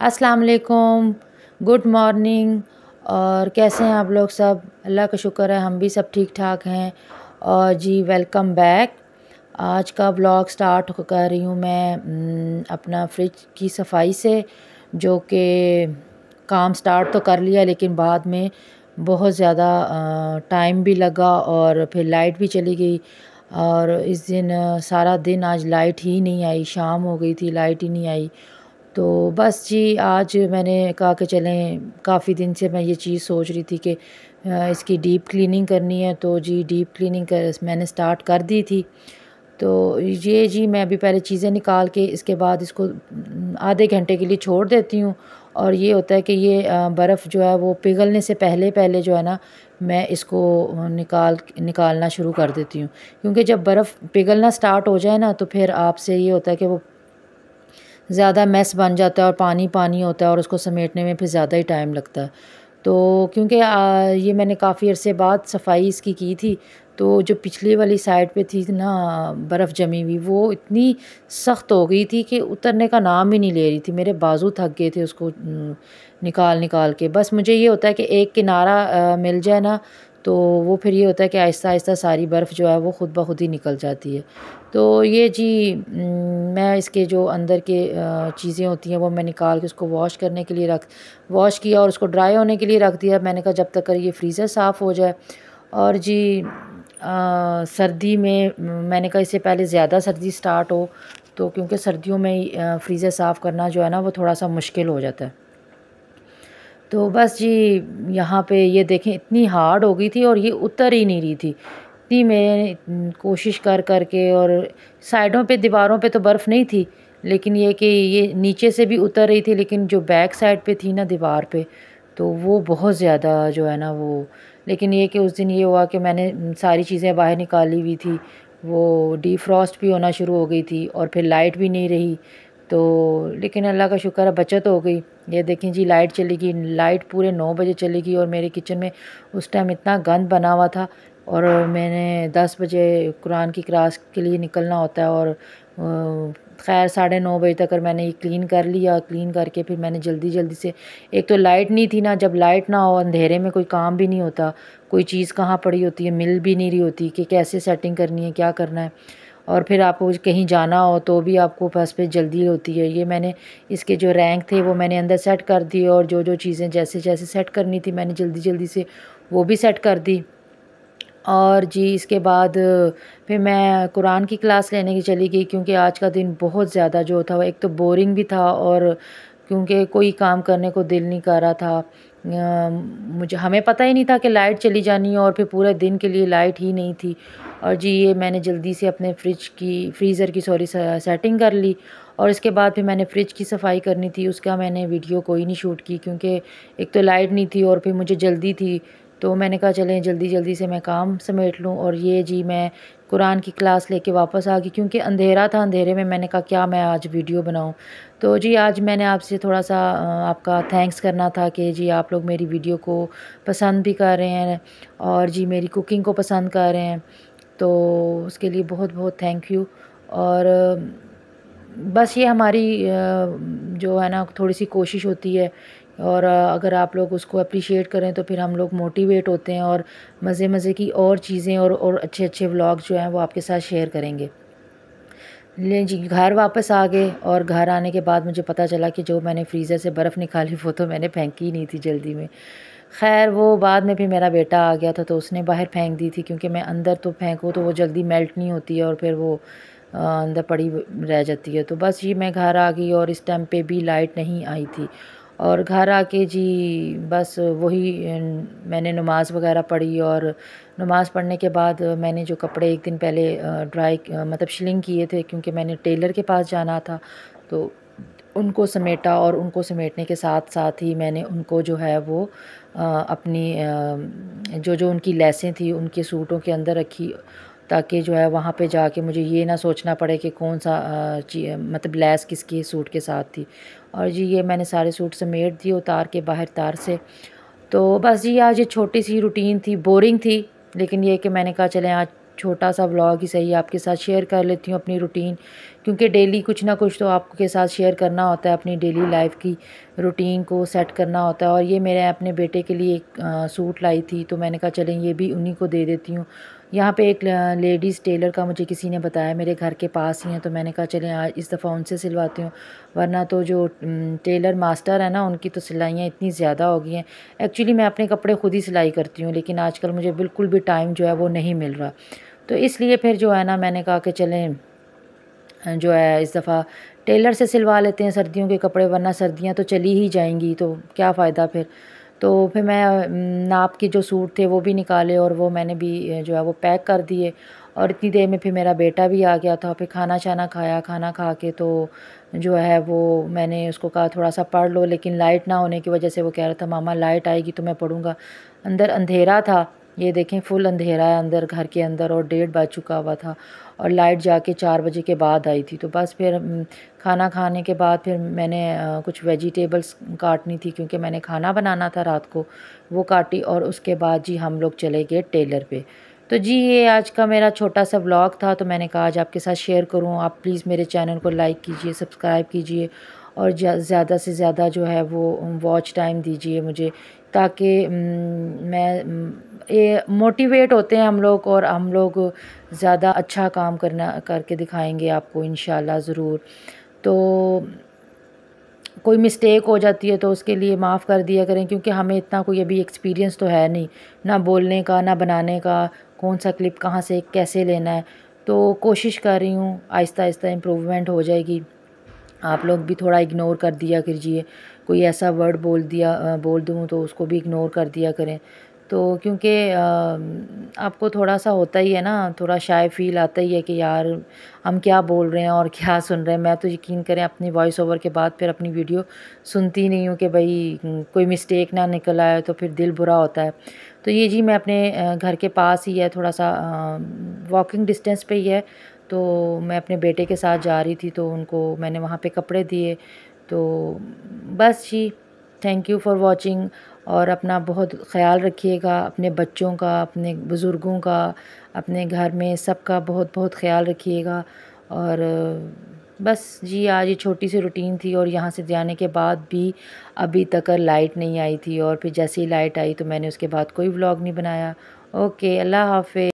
अस्सलाम वालेकुम, good morning. और कैसे हैं आप लोग सब? अल्लाह का शुक्र है हम भी सब ठीक ठाक हैं। और जी वेलकम बैक। आज का व्लॉग स्टार्ट कर रही हूँ मैं अपना फ्रिज की सफाई से, जो कि काम स्टार्ट तो कर लिया लेकिन बाद में बहुत ज़्यादा टाइम भी लगा और फिर लाइट भी चली गई। और इस दिन सारा दिन आज लाइट ही नहीं आई, शाम हो गई थी लाइट ही नहीं आई। तो बस जी आज मैंने कहा कि चलें, काफ़ी दिन से मैं ये चीज़ सोच रही थी कि इसकी डीप क्लीनिंग करनी है, तो जी डीप क्लीनिंग कर मैंने स्टार्ट कर दी थी। तो ये जी मैं अभी पहले चीज़ें निकाल के इसके बाद इसको आधे घंटे के लिए छोड़ देती हूँ। और ये होता है कि ये बर्फ़ जो है वो पिघलने से पहले पहले जो है ना, मैं इसको निकालना शुरू कर देती हूँ। क्योंकि जब बर्फ़ पिघलना स्टार्ट हो जाए ना, तो फिर आपसे ये होता है कि वो ज़्यादा मेस बन जाता है और पानी पानी होता है और उसको समेटने में फिर ज़्यादा ही टाइम लगता है। तो क्योंकि ये मैंने काफ़ी अरसे बाद सफाई इसकी की थी, तो जो पिछली वाली साइड पे थी ना बर्फ़ जमी हुई, वो इतनी सख्त हो गई थी कि उतरने का नाम ही नहीं ले रही थी। मेरे बाजू थक गए थे उसको निकाल निकाल के। बस मुझे ये होता है कि एक किनारा मिल जाए ना, तो वो फिर ये होता है कि आहिस्ता आहिस्ता सारी बर्फ़ जो है वो खुद ब खुद ही निकल जाती है। तो ये जी मैं इसके जो अंदर के चीज़ें होती हैं वो मैं निकाल के उसको वॉश किया और उसको ड्राई होने के लिए रख दिया। मैंने कहा जब तक ये फ्रीज़र साफ़ हो जाए। और जी सर्दी में मैंने कहा इससे पहले ज़्यादा सर्दी स्टार्ट हो, तो क्योंकि सर्दियों में फ्रीज़र साफ़ करना जो है ना वो थोड़ा सा मुश्किल हो जाता है। तो बस जी यहाँ पे ये देखें इतनी हार्ड हो गई थी और ये उतर ही नहीं रही थी। इतनी मैं कोशिश कर कर के, और साइडों पे दीवारों पे तो बर्फ़ नहीं थी, लेकिन ये कि ये नीचे से भी उतर रही थी, लेकिन जो बैक साइड पे थी ना दीवार पे, तो वो बहुत ज़्यादा जो है ना वो। लेकिन ये कि उस दिन ये हुआ कि मैंने सारी चीज़ें बाहर निकाली हुई थी, वो डिफ्रॉस्ट भी होना शुरू हो गई थी और फिर लाइट भी नहीं रही। तो लेकिन अल्लाह का शुक्र है बचत हो गई। ये देखें जी लाइट चली गई, लाइट पूरे 9 बजे चली गई और मेरे किचन में उस टाइम इतना गंद बना हुआ था। और मैंने 10 बजे कुरान की क्लास के लिए निकलना होता है, और खैर 9:30 बजे तक और मैंने ये क्लीन कर लिया। क्लीन करके फिर मैंने जल्दी जल्दी से, एक तो लाइट नहीं थी ना, जब लाइट ना हो अंधेरे में कोई काम भी नहीं होता, कोई चीज़ कहाँ पड़ी होती है, मिल भी नहीं रही होती कि कैसे सेटिंग करनी है, क्या करना है। और फिर आपको कहीं जाना हो तो भी आपको बस पे जल्दी होती है। ये मैंने इसके जो रैंक थे वो मैंने अंदर सेट कर दिए, और जो जो चीज़ें जैसे जैसे सेट करनी थी मैंने जल्दी जल्दी से वो भी सेट कर दी। और जी इसके बाद फिर मैं कुरान की क्लास लेने की चली गई, क्योंकि आज का दिन बहुत ज़्यादा जो था वो एक तो बोरिंग भी था, और क्योंकि कोई काम करने को दिल नहीं कर रहा था। मुझे हमें पता ही नहीं था कि लाइट चली जानी है, और फिर पूरे दिन के लिए लाइट ही नहीं थी। और जी ये मैंने जल्दी से अपने फ्रीज़र की सेटिंग कर ली। और इसके बाद फिर मैंने फ्रिज की सफाई करनी थी, उसका मैंने वीडियो कोई नहीं शूट की, क्योंकि एक तो लाइट नहीं थी और फिर मुझे जल्दी थी। तो मैंने कहा चलें जल्दी जल्दी से मैं काम समेट लूँ। और ये जी मैं कुरान की क्लास लेके वापस आ गई, क्योंकि अंधेरा था, अंधेरे में मैंने कहा क्या मैं आज वीडियो बनाऊँ। तो जी आज मैंने आपसे थोड़ा सा आपका थैंक्स करना था कि जी आप लोग मेरी वीडियो को पसंद भी कर रहे हैं, और जी मेरी कुकिंग को पसंद कर रहे हैं, तो उसके लिए बहुत बहुत थैंक यू। और बस ये हमारी जो है ना थोड़ी सी कोशिश होती है, और अगर आप लोग उसको अप्रिशिएट करें तो फिर हम लोग मोटिवेट होते हैं, और मज़े मज़े की और चीज़ें और अच्छे अच्छे व्लॉग जो हैं वो आपके साथ शेयर करेंगे। ले जी घर वापस आ गए, और घर आने के बाद मुझे पता चला कि जो मैंने फ्रीज़र से बर्फ़ निकाली वो तो मैंने फेंकी ही नहीं थी जल्दी में। ख़ैर वो बाद में फिर मेरा बेटा आ गया था तो उसने बाहर फेंक दी थी, क्योंकि मैं अंदर तो फेंकूँ तो वो जल्दी मेल्ट नहीं होती है और फिर वो अंदर पड़ी रह जाती है। तो बस ये मैं घर आ गई और इस टाइम पे भी लाइट नहीं आई थी। और घर आके जी बस वही मैंने नमाज़ वग़ैरह पढ़ी, और नमाज़ पढ़ने के बाद मैंने जो कपड़े एक दिन पहले मतलब शिलिंग किए थे, क्योंकि मैंने टेलर के पास जाना था, तो उनको समेटा, और उनको समेटने के साथ साथ ही मैंने उनको जो है वो अपनी जो जो उनकी लेसें थी उनके सूटों के अंदर रखी, ताकि जो है वहाँ पे जाके मुझे ये ना सोचना पड़े कि कौन सा मतलब लेस किसके सूट के साथ थी। और जी ये मैंने सारे सूट समेट दिए उतार के बाहर तार से। तो बस जी आज ये छोटी सी रूटीन थी, बोरिंग थी, लेकिन ये कि मैंने कहा चलें आज छोटा सा व्लॉग ही सही आपके साथ शेयर कर लेती हूँ अपनी रूटीन, क्योंकि डेली कुछ ना कुछ तो आपके साथ शेयर करना होता है, अपनी डेली लाइफ की रूटीन को सेट करना होता है। और ये मेरे अपने बेटे के लिए एक सूट लाई थी, तो मैंने कहा चलें ये भी उन्हीं को दे देती हूँ। यहाँ पे एक लेडीज़ टेलर का मुझे किसी ने बताया, मेरे घर के पास ही हैं, तो मैंने कहा चलें आज इस दफ़ा उनसे सिलवाती हूँ, वरना तो जो टेलर मास्टर है ना उनकी तो सिलाइयाँ इतनी ज़्यादा हो गई हैं। एक्चुअली मैं अपने कपड़े खुद ही सिलाई करती हूँ, लेकिन आजकल मुझे बिल्कुल भी टाइम जो है वो नहीं मिल रहा, तो इसलिए फिर जो है ना मैंने कहा कि चलें जो है इस दफ़ा टेलर से सिलवा लेते हैं सर्दियों के कपड़े, वरना सर्दियाँ तो चली ही जाएंगी तो क्या फ़ायदा फिर। तो फिर मैं नाप के जो सूट थे वो भी निकाले और वो मैंने भी जो है वो पैक कर दिए। और इतनी देर में फिर मेरा बेटा भी आ गया था, फिर खाना शाना खाया, खाना खा के तो जो है वो मैंने उसको कहा थोड़ा सा पढ़ लो, लेकिन लाइट ना होने की वजह से वो कह रहा था मामा लाइट आएगी तो मैं पढ़ूँगा। अंदर अंधेरा था, ये देखें फुल अंधेरा है अंदर घर के अंदर, और 1:30 बज चुका हुआ था और लाइट जाके 4 बजे के बाद आई थी। तो बस फिर खाना खाने के बाद फिर मैंने कुछ वेजिटेबल्स काटनी थी, क्योंकि मैंने खाना बनाना था रात को, वो काटी। और उसके बाद जी हम लोग चले गए टेलर पे। तो जी ये आज का मेरा छोटा सा व्लॉग था, तो मैंने कहा आज आपके साथ शेयर करूं। आप प्लीज़ मेरे चैनल को लाइक कीजिए, सब्सक्राइब कीजिए और ज़्यादा से ज़्यादा जो है वो वॉच टाइम दीजिए मुझे, ताकि ये मोटिवेट होते हैं हम लोग, और हम लोग ज़्यादा अच्छा काम करना करके दिखाएंगे आपको इंशाल्लाह ज़रूर। तो कोई मिस्टेक हो जाती है तो उसके लिए माफ़ कर दिया करें, क्योंकि हमें इतना कोई अभी एक्सपीरियंस तो है नहीं, ना बोलने का ना बनाने का, कौन सा क्लिप कहाँ से कैसे लेना है। तो कोशिश कर रही हूँ, आहिस्ता आहिस्ता इम्प्रूवमेंट हो जाएगी। आप लोग भी थोड़ा इग्नोर कर दिया कीजिए, कोई ऐसा वर्ड बोल दूँ तो उसको भी इग्नोर कर दिया करें। तो क्योंकि आपको थोड़ा सा होता ही है ना, थोड़ा शाय फ़ील आता ही है कि यार हम क्या बोल रहे हैं और क्या सुन रहे हैं। मैं तो यकीन करें अपनी वॉइस ओवर के बाद फिर अपनी वीडियो सुनती नहीं हूँ कि भाई कोई मिस्टेक ना निकल आए, तो फिर दिल बुरा होता है। तो ये जी मैं अपने घर के पास ही है, थोड़ा सा वॉकिंग डिस्टेंस पे ही है। तो मैं अपने बेटे के साथ जा रही थी, तो उनको मैंने वहाँ पे कपड़े दिए। तो बस जी, थैंक यू फॉर वॉचिंग। और अपना बहुत ख़्याल रखिएगा, अपने बच्चों का, अपने बुज़ुर्गों का, अपने घर में सबका बहुत बहुत ख़्याल रखिएगा। और बस जी आज ये छोटी सी रूटीन थी, और यहाँ से जाने के बाद भी अभी तक लाइट नहीं आई थी, और फिर जैसे ही लाइट आई तो मैंने उसके बाद कोई व्लॉग नहीं बनाया। ओके, अल्लाह हाफ़िज़।